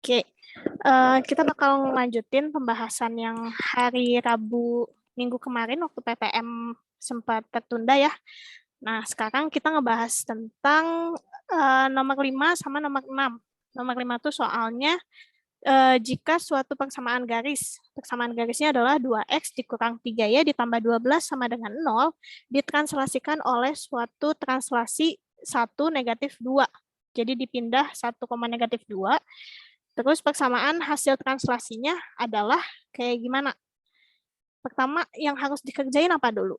Oke, kita bakal lanjutin pembahasan yang hari Rabu minggu kemarin waktu PPM sempat tertunda ya. Nah, sekarang kita ngebahas tentang nomor 5 sama nomor 6. Nomor 5 itu soalnya jika suatu persamaan garisnya adalah 2x dikurang 3y ditambah 12 sama dengan 0, ditranslasikan oleh suatu translasi 1 negatif 2. Jadi dipindah 1, negatif 2. Terus persamaan hasil translasinya adalah kayak gimana? Pertama yang harus dikerjain apa dulu?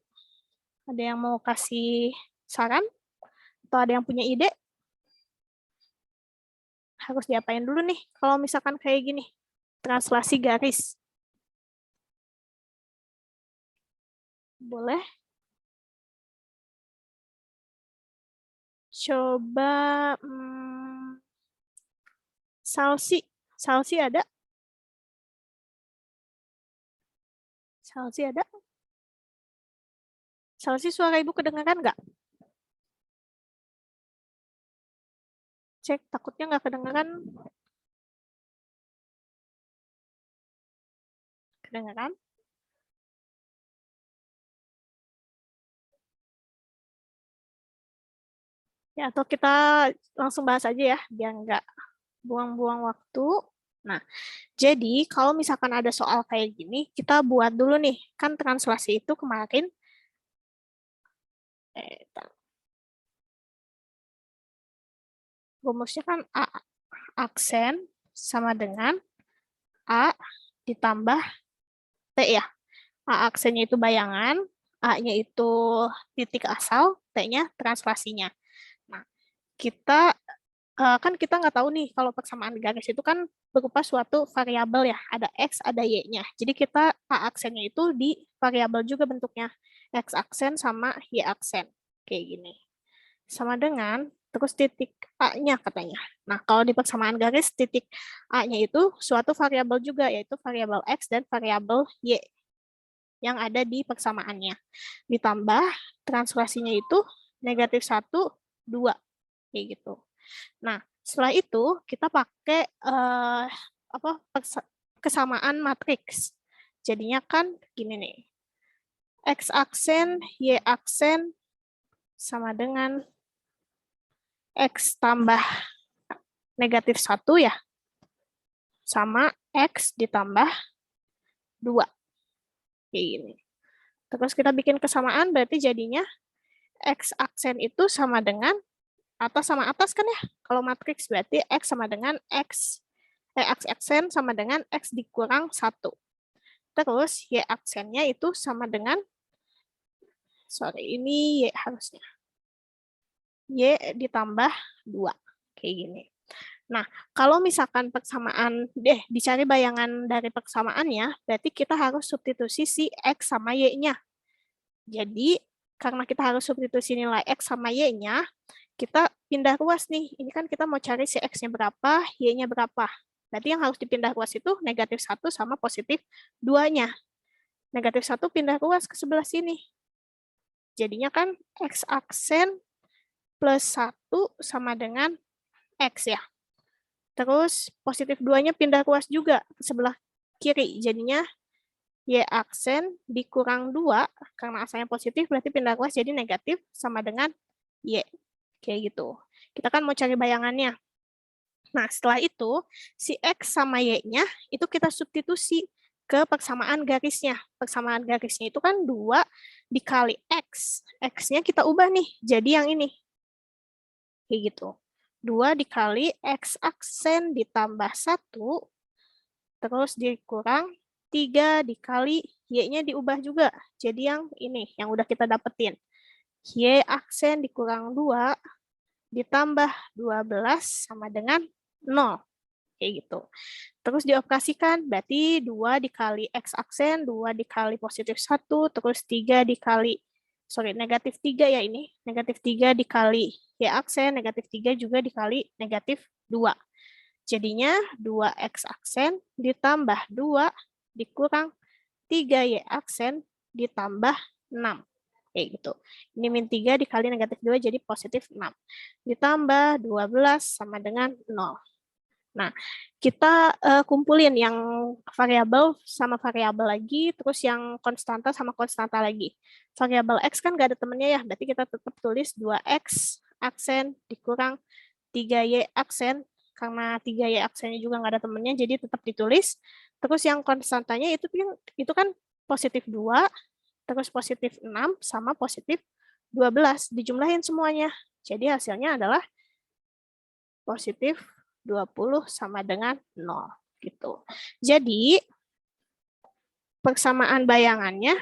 Ada yang mau kasih saran? Atau ada yang punya ide? Harus diapain dulu nih kalau misalkan kayak gini? Translasi garis. Boleh? Coba Salsi ada? Salsi ada? Salsi suara ibu kedengaran nggak? Cek, takutnya nggak kedengaran. Kedengaran? Ya, atau kita langsung bahas aja ya, biar nggak buang-buang waktu. Nah, jadi kalau misalkan ada soal kayak gini, kita buat dulu nih. Kan translasi itu kemarin, rumusnya kan A aksen sama dengan A ditambah T ya. A aksennya itu bayangan, A-nya itu titik asal, T-nya translasinya. Nah, kita kan kita nggak tahu nih kalau persamaan garis itu kan berupa suatu variabel ya, ada X, ada Y-nya. Jadi kita A aksennya itu di variabel juga bentuknya, X aksen sama Y aksen, kayak gini. Sama dengan, terus titik A-nya katanya. Nah, kalau di persamaan garis, titik A-nya itu suatu variabel juga, yaitu variabel X dan variabel Y yang ada di persamaannya. Ditambah translasinya itu negatif 1, 2, kayak gitu. Nah, setelah itu kita pakai kesamaan matriks. Jadinya kan gini nih. X aksen, Y aksen sama dengan X tambah negatif 1 ya. Sama X ditambah 2. Kayak gini. Terus kita bikin kesamaan berarti jadinya X aksen itu sama dengan atas sama atas kan ya. Kalau matriks berarti X sama dengan X aksen sama dengan X dikurang 1. Terus Y aksennya itu sama dengan, ini Y harusnya. Y ditambah 2. Kayak gini. Nah, kalau misalkan persamaan, dicari bayangan dari persamaannya, berarti kita harus substitusi si X sama Y-nya. Jadi, karena kita harus substitusi nilai X sama Y-nya, kita pindah ruas nih. Ini kan kita mau cari si X-nya berapa, Y-nya berapa. Berarti yang harus dipindah ruas itu negatif 1 sama positif 2-nya. Negatif 1 pindah ruas ke sebelah sini. Jadinya kan X aksen plus 1 sama dengan X ya. Terus positif 2-nya pindah ruas juga ke sebelah kiri. Jadinya Y aksen dikurang 2, karena asalnya positif berarti pindah ruas jadi negatif sama dengan Y. Kayak gitu. Kita kan mau cari bayangannya. Nah, setelah itu, si X sama Y-nya itu kita substitusi ke persamaan garisnya. Persamaan garisnya itu kan 2 dikali X. X-nya kita ubah nih, jadi yang ini. Kayak gitu. 2 dikali X aksen ditambah 1, terus dikurang 3 dikali Y-nya diubah juga. Jadi yang ini, yang udah kita dapetin. Y aksen dikurang 2 ditambah 12 sama dengan 0. Kayak gitu. Terus dioperasikan, berarti 2 dikali X aksen, 2 dikali positif 1, terus 3 dikali, negatif 3 ya ini. Negatif 3 dikali Y aksen, negatif 3 juga dikali negatif 2. Jadinya 2X aksen ditambah 2 dikurang 3Y aksen ditambah 6. Kayak gitu. Ini min 3 dikali negatif 2 jadi positif 6. Ditambah 12 sama dengan 0. Nah, kita kumpulin yang variabel sama variabel lagi, terus yang konstanta sama konstanta lagi. Variabel X kan nggak ada temennya ya, berarti kita tetap tulis 2X aksen dikurang 3Y aksen, karena 3Y aksennya juga nggak ada temennya, jadi tetap ditulis. Terus yang konstantanya itu kan positif 2, terus positif 6, sama positif 12. Dijumlahin semuanya. Jadi hasilnya adalah positif 20 sama dengan 0. Gitu. Jadi, persamaan bayangannya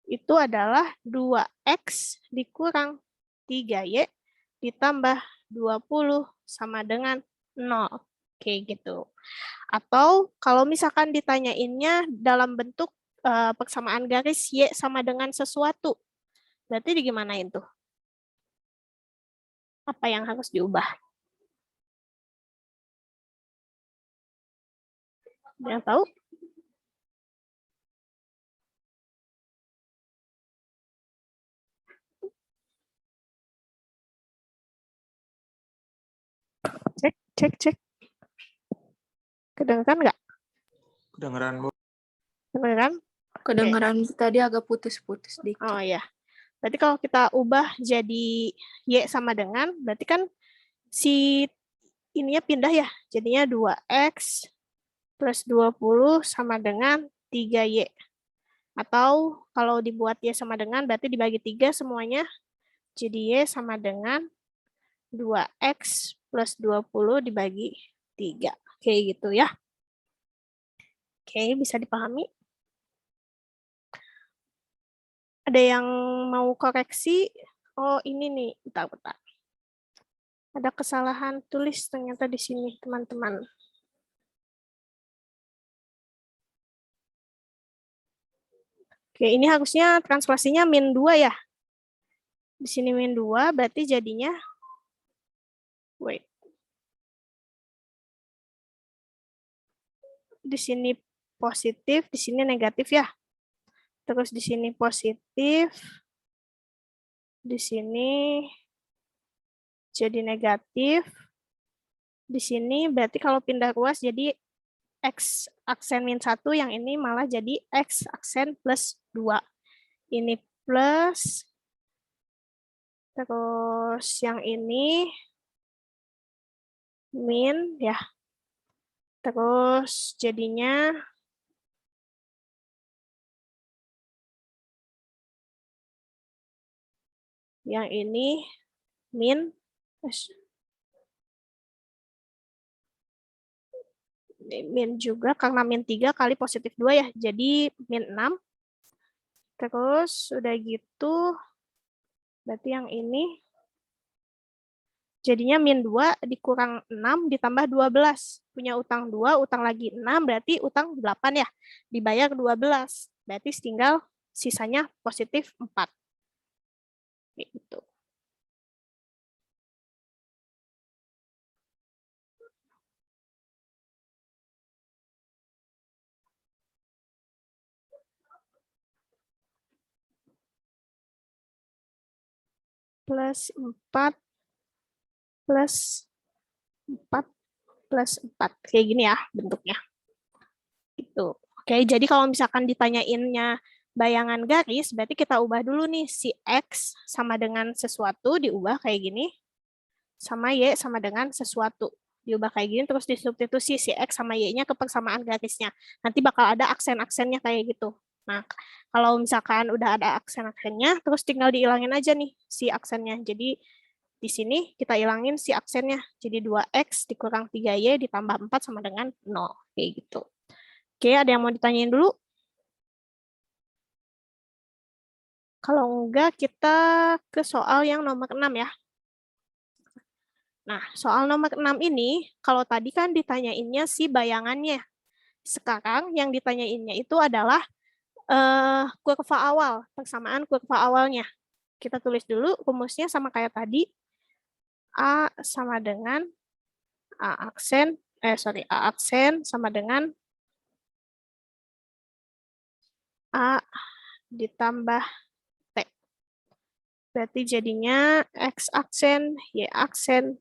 itu adalah 2X dikurang 3Y ditambah 20 sama dengan 0. Kayak gitu. Atau kalau misalkan ditanyainnya dalam bentuk persamaan garis Y sama dengan sesuatu. Berarti digimanain tuh? Apa yang harus diubah? Yang tahu? Cek. Kedengeran nggak? Kedengeran, Bu. Kedengeran? Kedengeran tadi agak putus-putus dikit. Oh ya. Berarti kalau kita ubah jadi Y sama dengan, berarti kan si ininya pindah ya. Jadinya 2X plus 20 sama dengan 3Y. Atau kalau dibuat Y sama dengan, berarti dibagi 3 semuanya. Jadi Y sama dengan 2X plus 20 dibagi 3. Kayak gitu ya. Oke, bisa dipahami? Ada yang mau koreksi? Oh, ini nih. Bentar. Ada kesalahan tulis ternyata di sini, teman-teman. Oke, ini harusnya translasinya min 2 ya. Di sini min 2, berarti jadinya, wait. Di sini positif, di sini negatif ya. Terus di sini positif, di sini jadi negatif. Di sini berarti kalau pindah ruas jadi X aksen min 1, yang ini malah jadi X aksen plus 2. Ini plus, terus yang ini min ya. Terus jadinya yang ini min juga karena min 3 kali positif 2 ya. Jadi min 6. Terus udah gitu berarti yang ini jadinya min 2 dikurang 6 ditambah 12. Punya utang 2, utang lagi 6, berarti utang 8 ya. Dibayar 12. Berarti tinggal sisanya positif 4. Gitu. Plus 4 plus 4 plus 4. Kayak gini ya bentuknya. Gitu. Oke, jadi kalau misalkan ditanyainnya bayangan garis, berarti kita ubah dulu nih si X sama dengan sesuatu, diubah kayak gini. Sama Y sama dengan sesuatu. Diubah kayak gini, terus disubstitusi si X sama Y-nya ke persamaan garisnya. Nanti bakal ada aksen-aksennya kayak gitu. Nah, kalau misalkan udah ada aksen-aksennya, terus tinggal dihilangin aja nih si aksennya. Jadi di sini kita hilangin si aksennya. Jadi 2X dikurang 3Y ditambah 4 sama dengan 0. Kayak gitu. Oke, ada yang mau ditanyain dulu? Kalau enggak, kita ke soal yang nomor 6 ya. Nah, soal nomor 6 ini, kalau tadi kan ditanyainnya si bayangannya. Sekarang yang ditanyainnya itu adalah kurva awal, persamaan kurva awalnya. Kita tulis dulu rumusnya sama kayak tadi. A sama dengan A aksen sama dengan A ditambah T. Berarti jadinya X aksen, Y aksen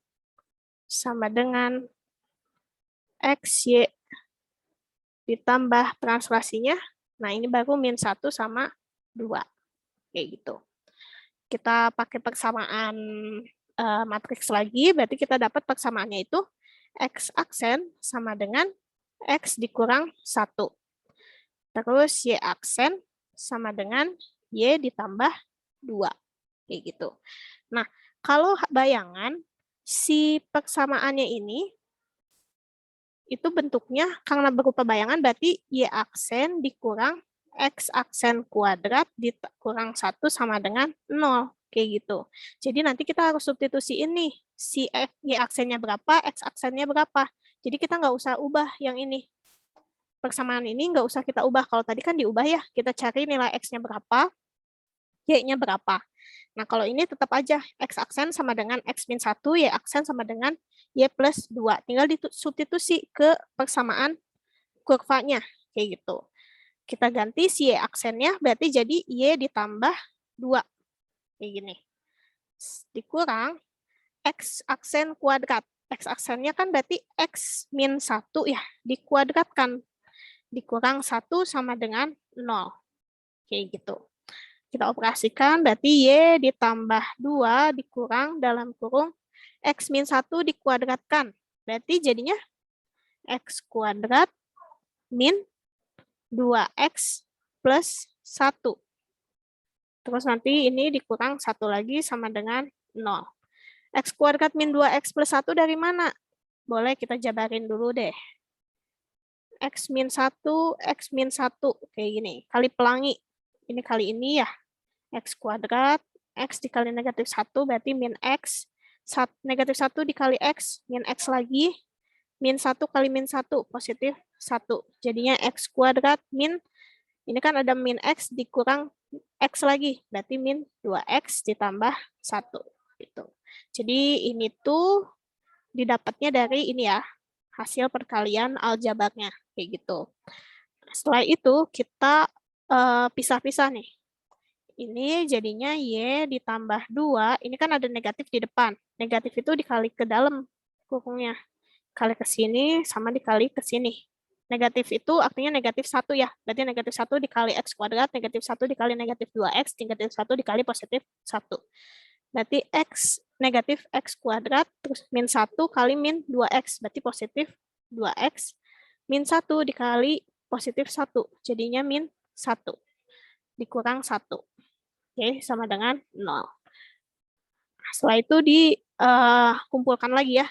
sama dengan X, Y ditambah translasinya. Nah, ini baru min 1 sama 2. Kayak gitu. Kita pakai persamaan matriks lagi, berarti kita dapat persamaannya itu X aksen sama dengan X dikurang 1. Terus Y aksen sama dengan Y ditambah 2. Kayak gitu. Nah, kalau bayangan, si persamaannya ini, itu bentuknya karena berupa bayangan, berarti Y aksen dikurang X aksen kuadrat dikurang 1 sama dengan 0. Kayak gitu. Jadi nanti kita harus substitusi ini. Si Y aksennya berapa, X aksennya berapa. Jadi kita nggak usah ubah yang ini. Persamaan ini nggak usah kita ubah. Kalau tadi kan diubah ya, kita cari nilai X-nya berapa, Y-nya berapa. Nah, kalau ini tetap aja X aksen sama dengan X min 1, Y aksen sama dengan Y plus 2. Tinggal disubstitusi ke persamaan kurvanya. Kayak gitu. Kita ganti si Y aksennya, berarti jadi Y ditambah 2. Kayak gini. Dikurang X aksen kuadrat. X aksennya kan berarti X min 1 ya, dikuadratkan. Dikurang 1 sama dengan 0. Kayak gitu. Kita operasikan, berarti Y ditambah 2 dikurang dalam kurung X min 1 dikuadratkan. Berarti jadinya X kuadrat min 2X plus 1. Terus nanti ini dikurang 1 lagi sama dengan 0. X kuadrat min 2X plus 1 dari mana? Boleh kita jabarin dulu deh. X min 1, X min 1. Kayak gini. Kali pelangi. Ini kali ini ya. X kuadrat, X dikali negatif 1 berarti min X. Negatif 1 dikali X, min X lagi. Min 1 kali min 1, positif 1. Jadinya X kuadrat min, ini kan ada min X dikurang X lagi. Berarti min 2X ditambah 1. Gitu. Jadi ini tuh didapatnya dari ini ya, hasil perkalian aljabarnya. Kayak gitu. Setelah itu kita pisah-pisah nih. Ini jadinya Y ditambah 2, ini kan ada negatif di depan. Negatif itu dikali ke dalam kurungnya. Kali ke sini sama dikali ke sini. Negatif itu artinya negatif 1 ya. Berarti negatif 1 dikali X kuadrat, negatif 1 dikali negatif 2X, negatif 1 dikali positif 1. Berarti X negatif X kuadrat, terus min 1 kali min 2X. Berarti positif 2X. Min 1 dikali positif 1. Jadinya min 1. Dikurang 1. Oke, sama dengan 0. Setelah itu dikumpulkan lagi ya.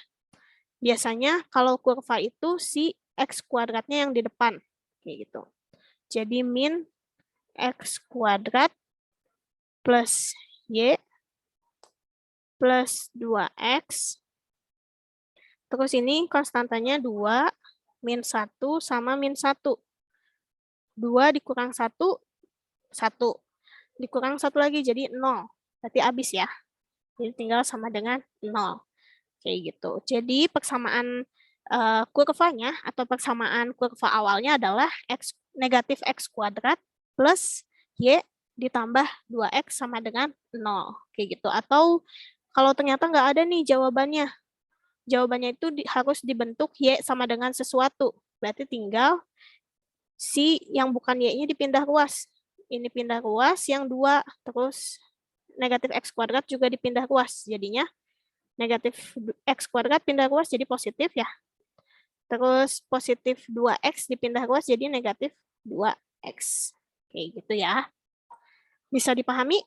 Biasanya kalau kurva itu si X kuadratnya yang di depan. Kayak gitu. Jadi min X kuadrat plus Y plus 2X. Terus ini konstantanya 2, min 1 sama min 1. 2 dikurang 1, 1. Dikurang 1 lagi jadi 0. Berarti habis ya. Jadi tinggal sama dengan 0. Kayak gitu. Jadi persamaan kurvanya atau persamaan kurva awalnya adalah X negatif X kuadrat plus Y ditambah 2X sama dengan 0. Kayak gitu. Atau kalau ternyata nggak ada nih jawabannya. Jawabannya itu harus dibentuk Y sama dengan sesuatu. Berarti tinggal si yang bukan Y-nya dipindah ruas. Ini pindah ruas, yang 2, terus negatif X kuadrat juga dipindah ruas. Jadinya negatif X kuadrat pindah ruas jadi positif ya. Terus positif 2X dipindah ruas jadi negatif 2X. Kayak gitu ya. Bisa dipahami?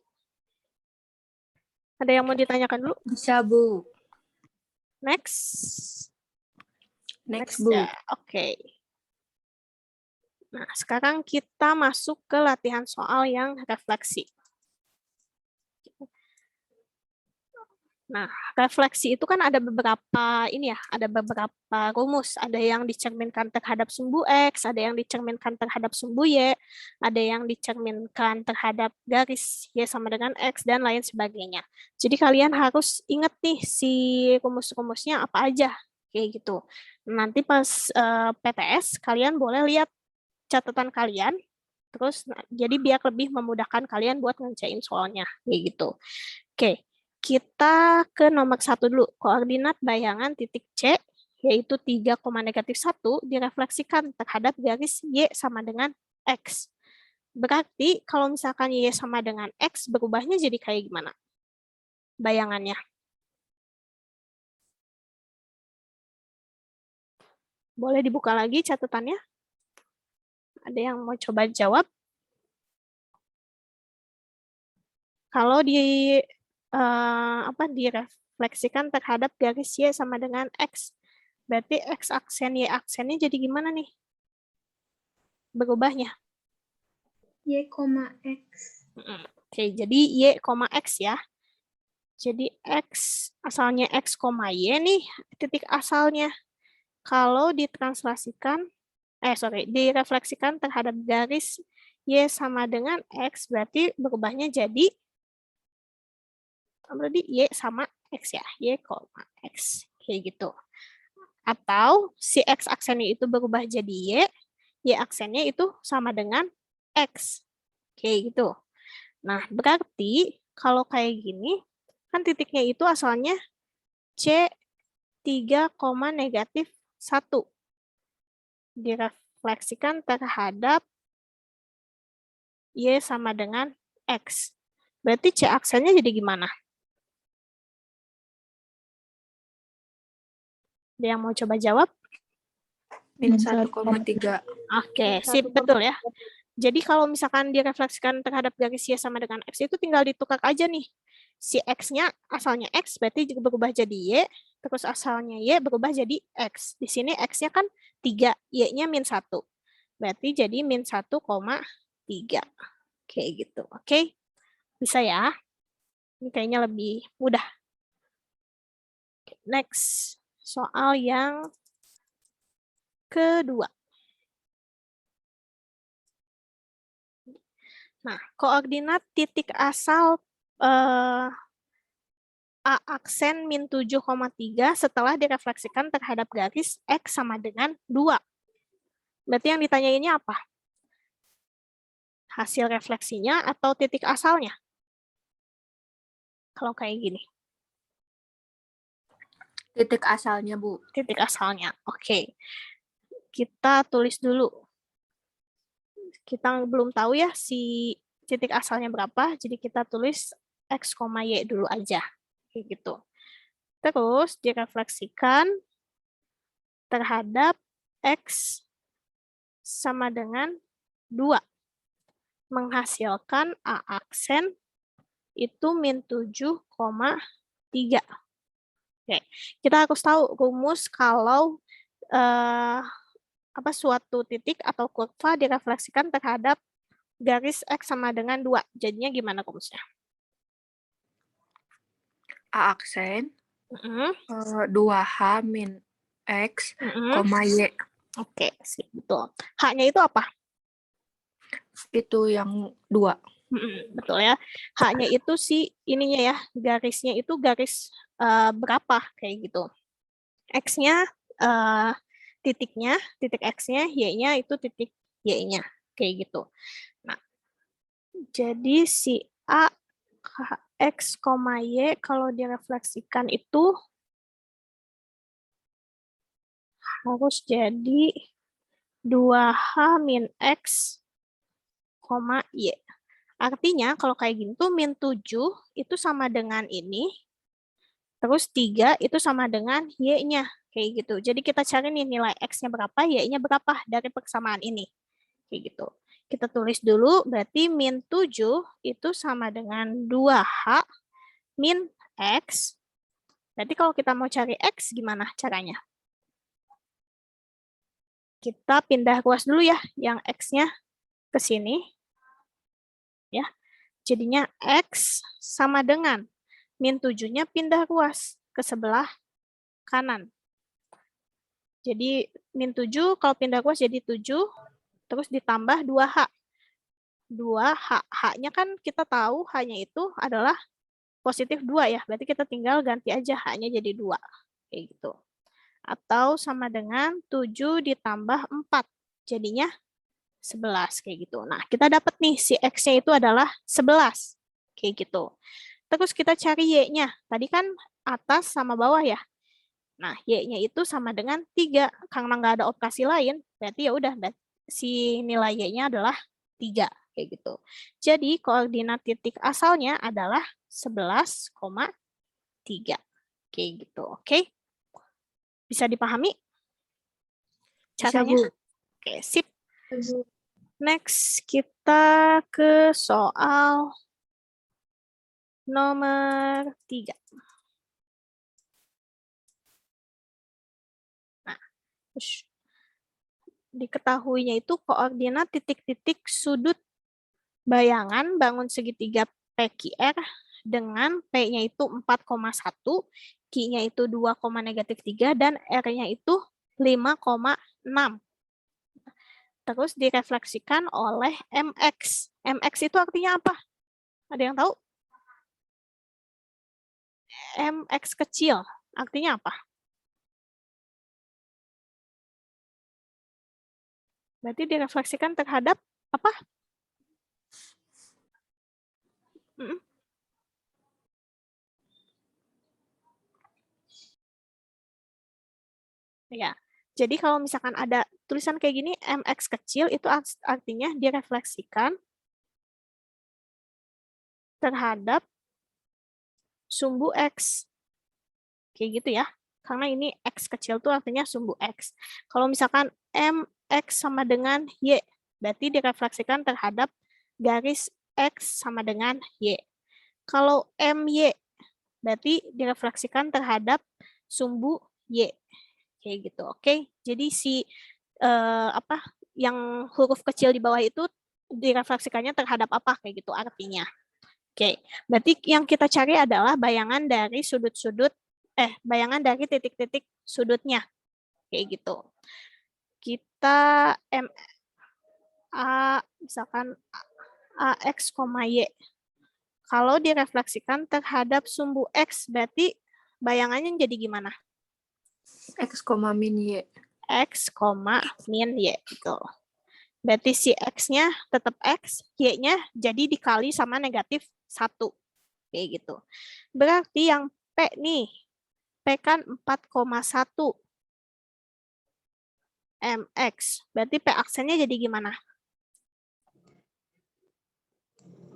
Ada yang mau ditanyakan dulu? Bisa, Bu. Next. Next, Bu. Ya. Oke. Nah, sekarang kita masuk ke latihan soal yang refleksi. Nah, refleksi itu kan ada beberapa ada beberapa rumus. Ada yang dicerminkan terhadap sumbu X, ada yang dicerminkan terhadap sumbu Y, ada yang dicerminkan terhadap garis Y sama dengan X, dan lain sebagainya. Jadi kalian harus ingat nih si rumus-rumusnya apa aja, kayak gitu. Nanti pas PTS, kalian boleh lihat catatan kalian, terus jadi biar lebih memudahkan kalian buat ngerjain soalnya, kayak gitu. Oke, kita ke nomor 1 dulu. Koordinat bayangan titik C, yaitu 3, -1 direfleksikan terhadap garis Y sama dengan X. Berarti kalau misalkan Y sama dengan X, berubahnya jadi kayak gimana? Bayangannya. Boleh dibuka lagi catatannya? Ada yang mau coba jawab? Kalau direfleksikan terhadap garis Y sama dengan X, berarti X aksen Y aksennya jadi gimana nih? Berubahnya. Y, X. Oke, jadi Y, X ya. Jadi X, asalnya X, Y nih, titik asalnya. Kalau direfleksikan terhadap garis Y sama dengan X, berarti berubahnya jadi Y sama X ya, Y, X. Kayak gitu. Atau si X aksennya itu berubah jadi Y aksennya itu sama dengan X. Kayak gitu. Nah, berarti kalau kayak gini, kan titiknya itu asalnya C 3,-1. Direfleksikan terhadap Y sama dengan X. Berarti C aksennya jadi gimana? Ada yang mau coba jawab? -1,3. Oke, sip, betul ya. Jadi kalau misalkan direfleksikan terhadap garis Y sama dengan X itu tinggal ditukar aja nih. Si X-nya asalnya X berarti juga berubah jadi Y, terus asalnya Y berubah jadi X. Di sini X-nya kan 3, Y-nya -1. Berarti jadi -1,3. Kayak gitu, oke? Bisa ya? Ini kayaknya lebih mudah. Next, soal yang kedua. Nah, koordinat titik asal A aksen -7,3 setelah direfleksikan terhadap garis X sama dengan 2. Berarti yang ditanyainnya apa? Hasil refleksinya atau titik asalnya? Kalau kayak gini. Titik asalnya, Bu. Titik asalnya, oke. Kita tulis dulu. Kita belum tahu ya si titik asalnya berapa, jadi kita tulis X, Y dulu aja. Kayak gitu. Terus direfleksikan terhadap X sama dengan 2. Menghasilkan A aksen itu -7,3. Oke, kita harus tahu rumus kalau suatu titik atau kurva direfleksikan terhadap garis X sama dengan 2. Jadinya gimana rumusnya? A aksen 2H min X, Y. Oke, sip, betul. H-nya itu apa? Itu yang 2. Betul ya. H-nya itu ininya ya, garisnya itu garis berapa kayak gitu. X-nya titiknya, titik X-nya, Y-nya itu titik Y-nya kayak gitu. Nah, jadi si A X, Y kalau direfleksikan itu harus jadi 2H min X, Y. Artinya kalau kayak gini tuh -7 itu sama dengan ini, terus 3 itu sama dengan Y-nya. Kayak gitu. Jadi kita cari nih nilai X-nya berapa, Y-nya berapa dari persamaan ini. Kayak gitu. Kita tulis dulu, berarti -7 itu sama dengan 2H min X. Berarti kalau kita mau cari X, gimana caranya? Kita pindah ruas dulu ya, yang X-nya ke sini. Ya, jadinya X sama dengan -7-nya pindah ruas ke sebelah kanan. Jadi -7 kalau pindah ruas jadi 7, terus ditambah 2H. 2H, H-nya kan kita tahu H-nya itu adalah +2 ya, berarti kita tinggal ganti aja H-nya jadi 2. Kayak gitu. Atau sama dengan 7 ditambah 4, jadinya 11 kayak gitu. Nah, kita dapat nih si X-nya itu adalah 11. Kayak gitu. Terus kita cari Y-nya. Tadi kan atas sama bawah ya. Nah, Y-nya itu sama dengan 3. Karena nggak ada operasi lain, berarti ya udah si nilai Y-nya adalah 3. Kayak gitu. Jadi, koordinat titik asalnya adalah 11,3. Kayak gitu. Oke? Bisa dipahami? Caranya? Bisa, Bu. Oke, sip. Next, kita ke soal nomor 3. Nah, diketahuinya itu koordinat titik-titik sudut bayangan bangun segitiga PQR dengan P-nya itu 4,1, Q-nya itu 2,-3, dan R-nya itu 5,6. Terus direfleksikan oleh MX. MX itu artinya apa? Ada yang tahu? MX kecil, artinya apa? Berarti direfleksikan terhadap apa? Ya, jadi kalau misalkan ada tulisan kayak gini, MX kecil, itu artinya direfleksikan terhadap sumbu X. Kayak gitu ya. Karena ini X kecil itu artinya sumbu X. Kalau misalkan MX sama dengan Y, berarti direfleksikan terhadap garis X sama dengan Y. Kalau MY, berarti direfleksikan terhadap sumbu Y. Kayak gitu, oke? Jadi si yang huruf kecil di bawah itu direfleksikannya terhadap apa, kayak gitu artinya. Oke, berarti yang kita cari adalah bayangan dari bayangan dari titik-titik sudutnya, kayak gitu. Kita misalkan AX, Y. Kalau direfleksikan terhadap sumbu X, berarti bayangannya jadi gimana? X, min Y. X, min Y. Gitu. Berarti si X-nya tetap X, Y-nya jadi dikali sama negatif 1. Kayak gitu. Berarti yang P nih, P kan 4,1 MX. Berarti P aksennya jadi gimana?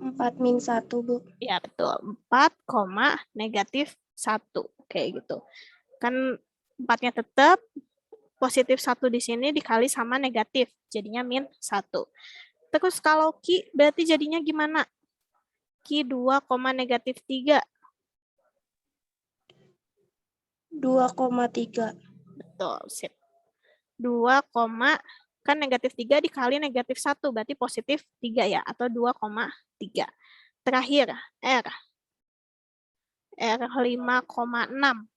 4 min 1, Bu. Ya, betul. 4,-1. Kayak gitu. Kan 4-nya tetap, positif 1 di sini dikali sama negatif. Jadinya min 1. Terus kalau Q berarti jadinya gimana? Q 2,-3. 2,3. Betul, sip. 2, kan negatif 3 dikali negatif 1, berarti positif 3 ya, atau 2,3. Terakhir, R 5,6.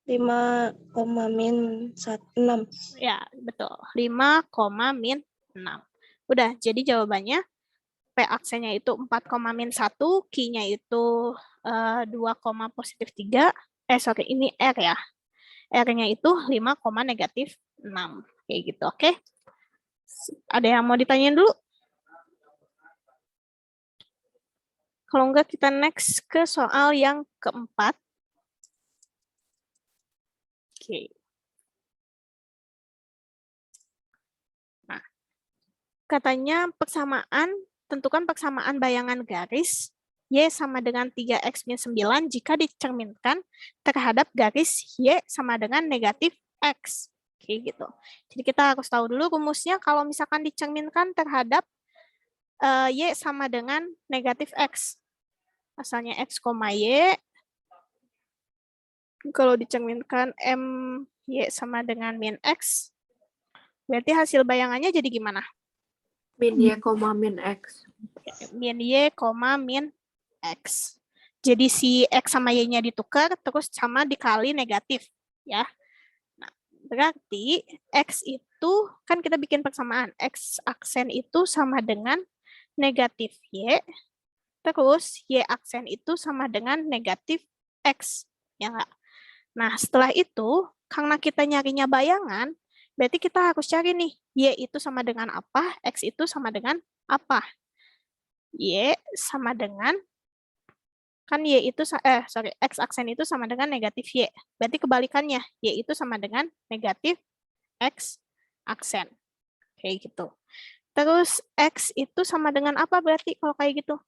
5,-6. Ya, betul. 5,-6. Udah, jadi jawabannya P aksennya itu 4,-1, Q-nya itu 2,+3. Ini R ya. R-nya itu 5,-6. Kayak gitu, oke? Ada yang mau ditanyain dulu? Kalau enggak, kita next ke soal yang keempat. Oke. Nah, katanya tentukan persamaan bayangan garis Y sama dengan 3X min 9 jika dicerminkan terhadap garis Y sama dengan negatif X. Oke, gitu. Jadi kita harus tahu dulu rumusnya kalau misalkan dicerminkan terhadap Y sama dengan negatif X. Asalnya X, Y. Kalau dicerminkan Y sama dengan min X, berarti hasil bayangannya jadi gimana? Min Y, min X. Min Y, min X. Jadi si X sama Y-nya ditukar, terus sama dikali negatif. Ya. Nah, berarti X itu, kan kita bikin persamaan. X aksen itu sama dengan negatif Y, terus Y aksen itu sama dengan negatif X. Ya nggak? Nah, setelah itu, karena kita nyarinya bayangan, berarti kita harus cari nih, Y itu sama dengan apa, X itu sama dengan apa. Y sama dengan, kan Y itu, X aksen itu sama dengan negatif Y. Berarti kebalikannya, Y itu sama dengan negatif X aksen. Kayak gitu. Terus X itu sama dengan apa berarti kalau kayak gitu?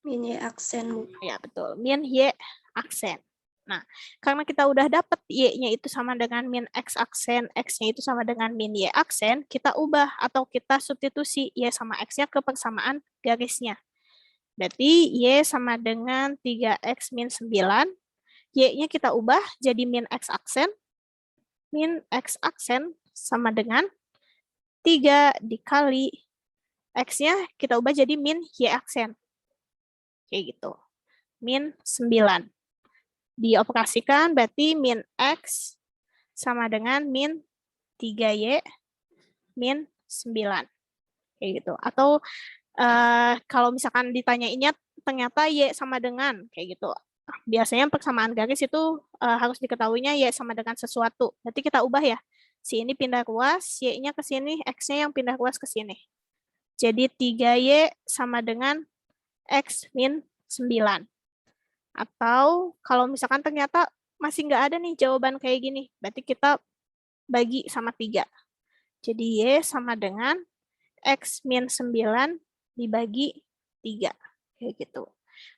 Min Y aksen, Bu. Ya, betul. Min Y aksen. Nah, karena kita udah dapat Y-nya itu sama dengan min X aksen, X-nya itu sama dengan min Y aksen, kita ubah atau kita substitusi Y sama X-nya ke persamaan garisnya. Berarti Y sama dengan 3X min 9. Y-nya kita ubah jadi min X aksen. Min X aksen sama dengan 3 dikali X-nya kita ubah jadi min Y aksen. Kayak gitu. Min 9. Dioperasikan berarti min X sama dengan min 3Y min 9. Kayak gitu. Atau kalau misalkan ditanyainnya ternyata Y sama dengan kayak gitu. Biasanya persamaan garis itu harus diketahuinya Y sama dengan sesuatu. Berarti kita ubah ya. Si ini pindah ruas, Y-nya ke sini, X-nya yang pindah ruas ke sini. Jadi 3Y sama dengan X min 9. Atau kalau misalkan ternyata masih nggak ada nih jawaban kayak gini, berarti kita bagi sama 3. Jadi Y sama dengan X min 9 dibagi 3. Kayak gitu.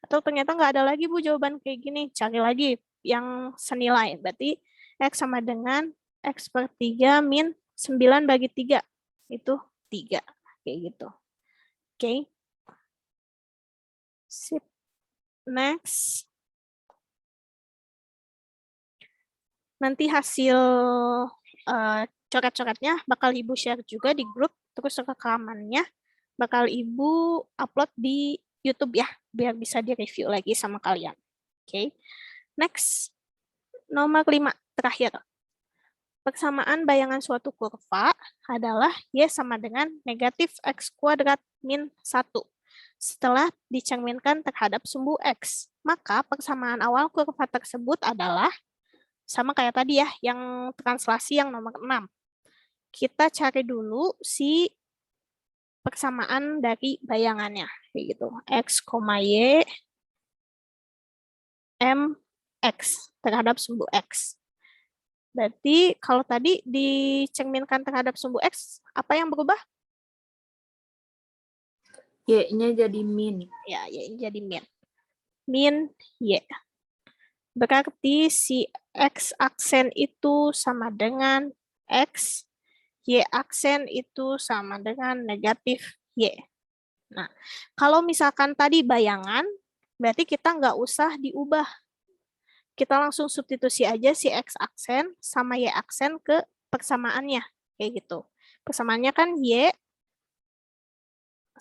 Atau ternyata nggak ada lagi Bu jawaban kayak gini, cari lagi yang senilai. Berarti X sama dengan X per 3 min 9 bagi 3. Itu 3. Kayak gitu. Oke. Sip. Next. Nanti hasil coret-coretnya bakal Ibu share juga di grup, terus rekamannya bakal Ibu upload di YouTube ya, biar bisa di-review lagi sama kalian. Oke. Next. Nomor 5, terakhir. Persamaan bayangan suatu kurva adalah Y sama dengan negatif X kuadrat min 1. Setelah dicerminkan terhadap sumbu X, maka persamaan awal kurva tersebut adalah sama kayak tadi ya, yang translasi yang nomor 6. Kita cari dulu si persamaan dari bayangannya. Kayak gitu. X, Y, M, X terhadap sumbu X. Berarti kalau tadi dicerminkan terhadap sumbu X, apa yang berubah? Y-nya jadi min. Ya, Y-nya jadi min. Min Y. Berarti si X aksen itu sama dengan X, Y aksen itu sama dengan negatif Y. Nah, kalau misalkan tadi bayangan, berarti kita nggak usah diubah. Kita langsung substitusi aja si X aksen sama Y aksen ke persamaannya. Kayak gitu. Persamaannya kan Y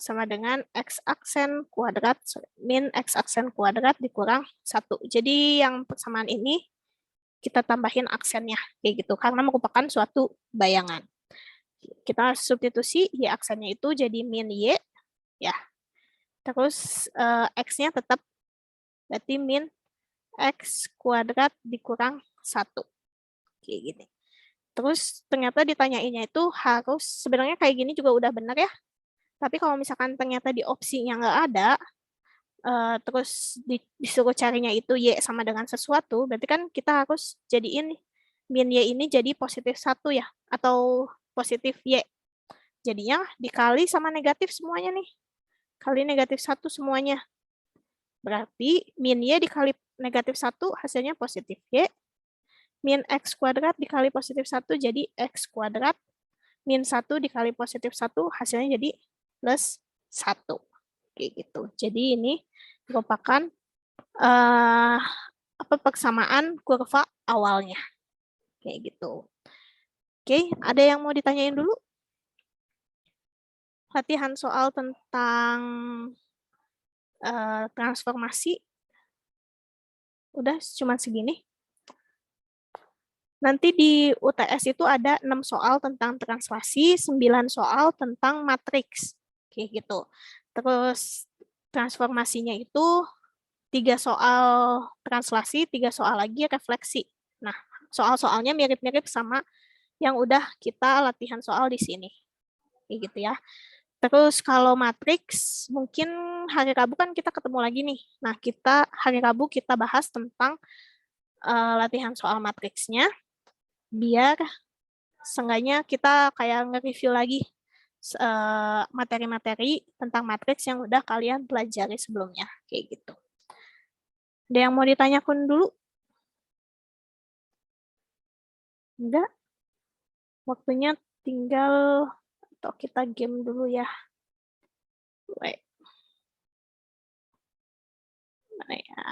sama dengan X aksen kuadrat min X aksen kuadrat dikurang 1. Jadi yang persamaan ini kita tambahin aksennya. Kayak gitu. Karena merupakan suatu bayangan. Kita substitusi Y aksennya itu jadi min Y. Ya. Terus X-nya tetap berarti min X kuadrat dikurang 1. Kayak gini. Terus ternyata ditanyainnya itu harus, sebenarnya kayak gini juga udah benar ya. Tapi kalau misalkan ternyata di opsinya nggak ada, terus disuruh carinya itu Y sama dengan sesuatu, berarti kan kita harus jadiin min Y ini jadi positif 1 ya. Atau positif Y. Jadinya dikali sama negatif semuanya nih. Kali negatif 1 semuanya. Berarti min Y dikali negatif 1 hasilnya positif Y. Min X kuadrat dikali positif 1 jadi X kuadrat. Min 1 dikali positif 1 hasilnya jadi plus 1. Kayak gitu. Jadi ini merupakan persamaan kurva awalnya. Kayak gitu. Oke, ada yang mau ditanyain dulu? Latihan soal tentang transformasi. Udah cuma segini. Nanti di UTS itu ada 6 soal tentang translasi, 9 soal tentang matriks. Kayak gitu. Terus transformasinya itu 3 soal translasi, 3 soal lagi refleksi. Nah, soal-soalnya mirip-mirip sama yang udah kita latihan soal di sini. Kayak gitu ya. Terus kalau matriks, mungkin hari Rabu kan kita ketemu lagi nih. Nah, hari Rabu kita bahas tentang latihan soal matriksnya, biar seenggaknya kita kayak nge-review lagi materi-materi tentang matriks yang udah kalian pelajari sebelumnya. Kayak gitu. Ada yang mau ditanyakan dulu? Enggak? Waktunya tinggal, atau kita game dulu ya. Wait. Mana ya?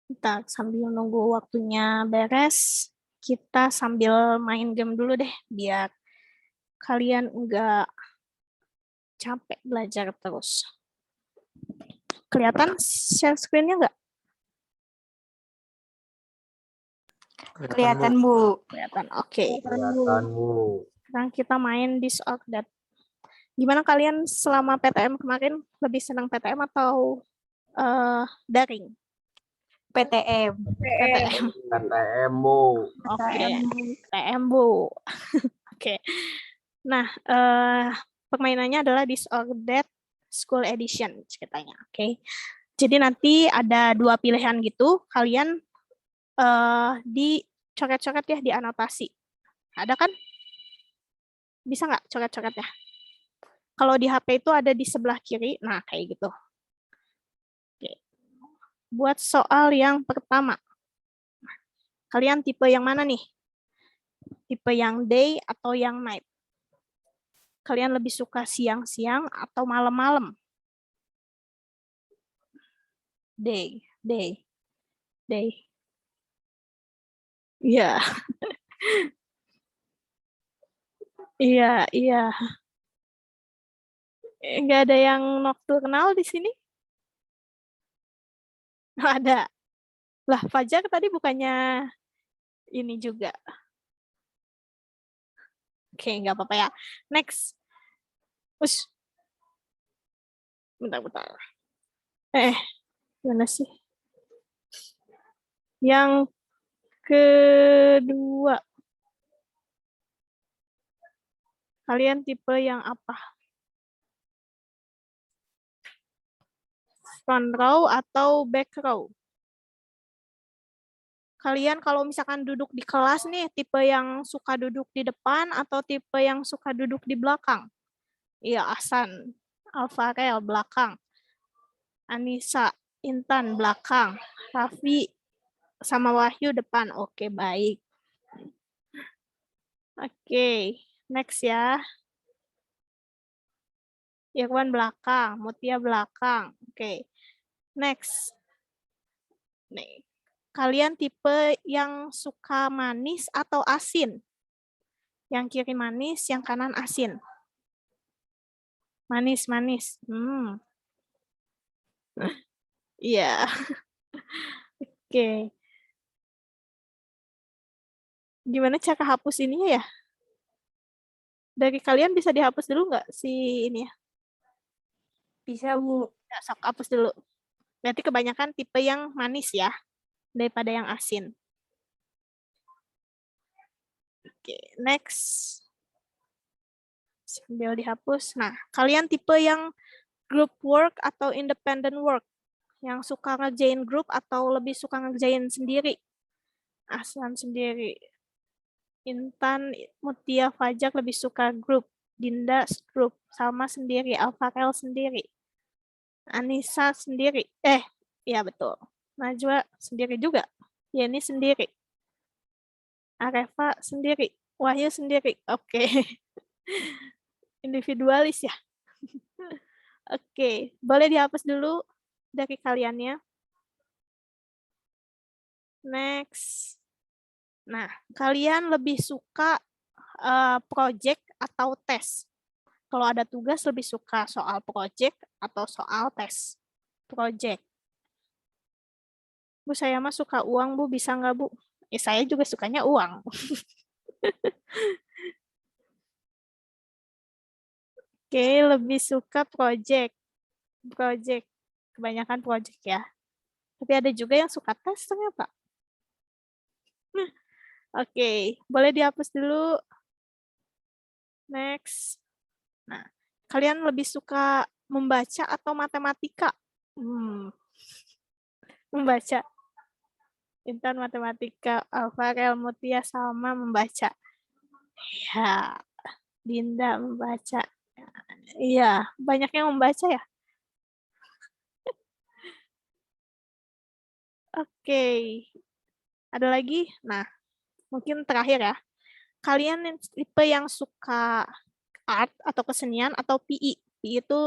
Kita sambil nunggu waktunya beres, kita sambil main game dulu deh, biar kalian enggak capek belajar terus. Kelihatan share screen-nya enggak? Kelihatan, Bu. Kelihatan, oke. Kelihatan, Bu. Sekarang kita main Disordered. Gimana kalian selama PTM kemarin? Lebih senang PTM atau daring? PTM. PTM. PTM, Bu. Oke, PTM, Bu. Oke. Nah, permainannya adalah Disordered School Edition ceritanya. Oke. Jadi nanti ada 2 pilihan gitu, kalian dicoret-coret ya, di anotasi. Ada kan? Bisa nggak coret-coretnya? Kalau di HP itu ada di sebelah kiri, nah kayak gitu. Oke. Buat soal yang pertama. Kalian tipe yang mana nih? Tipe yang day atau yang night? Kalian lebih suka siang-siang atau malam-malam? Day. Iya. Iya. Nggak ada yang nocturnal di sini? Ada. Lah, Fajar tadi bukannya ini juga. Oke, nggak apa-apa ya. Next. Ush. Bentar. Gimana sih? Yang kedua. Kalian tipe yang apa? Front row atau back row? Kalian kalau misalkan duduk di kelas nih, tipe yang suka duduk di depan atau tipe yang suka duduk di belakang? Iya, Ahsan, Alfarel belakang. Anissa, Intan belakang. Raffi sama Wahyu depan. Oke, baik. Oke, next ya. Irwan belakang, Mutia belakang. Oke, next. Nih. Kalian tipe yang suka manis atau asin? Yang kiri manis, yang kanan asin. Manis. Iya. Oke. Gimana cara hapus ininya ya? Dari kalian bisa dihapus dulu nggak si ini ya? Bisa, Bu. Ya, sok hapus dulu. Berarti kebanyakan tipe yang manis ya, daripada yang asin. Oke, next. Sambil dihapus. Nah, kalian tipe yang group work atau independent work? Yang suka ngerjain grup atau lebih suka ngerjain sendiri? Ahsan sendiri. Intan, Mutia, Fajar lebih suka grup. Dinda grup. Salma sendiri. Alfarel sendiri. Anissa sendiri. Iya betul. Najwa sendiri juga. Yeni sendiri. Arefa sendiri. Wahyu sendiri. Oke. Individualis ya. Oke. Boleh dihapus dulu dari kaliannya. Next. Nah, kalian lebih suka project atau tes? Kalau ada tugas lebih suka soal project atau soal tes? Project. Bu, saya mah suka uang, Bu. Bisa nggak, Bu? Saya juga sukanya uang. Oke, lebih suka project. Project. Kebanyakan project ya. Tapi ada juga yang suka tes ternyata. Oke, boleh dihapus dulu. Next. Nah, kalian lebih suka membaca atau matematika? Membaca. Intan matematika, Alvarel Mutia Salma membaca. Ya, Dinda membaca. Iya, banyak yang membaca ya. Oke. Ada lagi? Nah, mungkin terakhir ya. Kalian tipe yang suka art atau kesenian atau PI? PI itu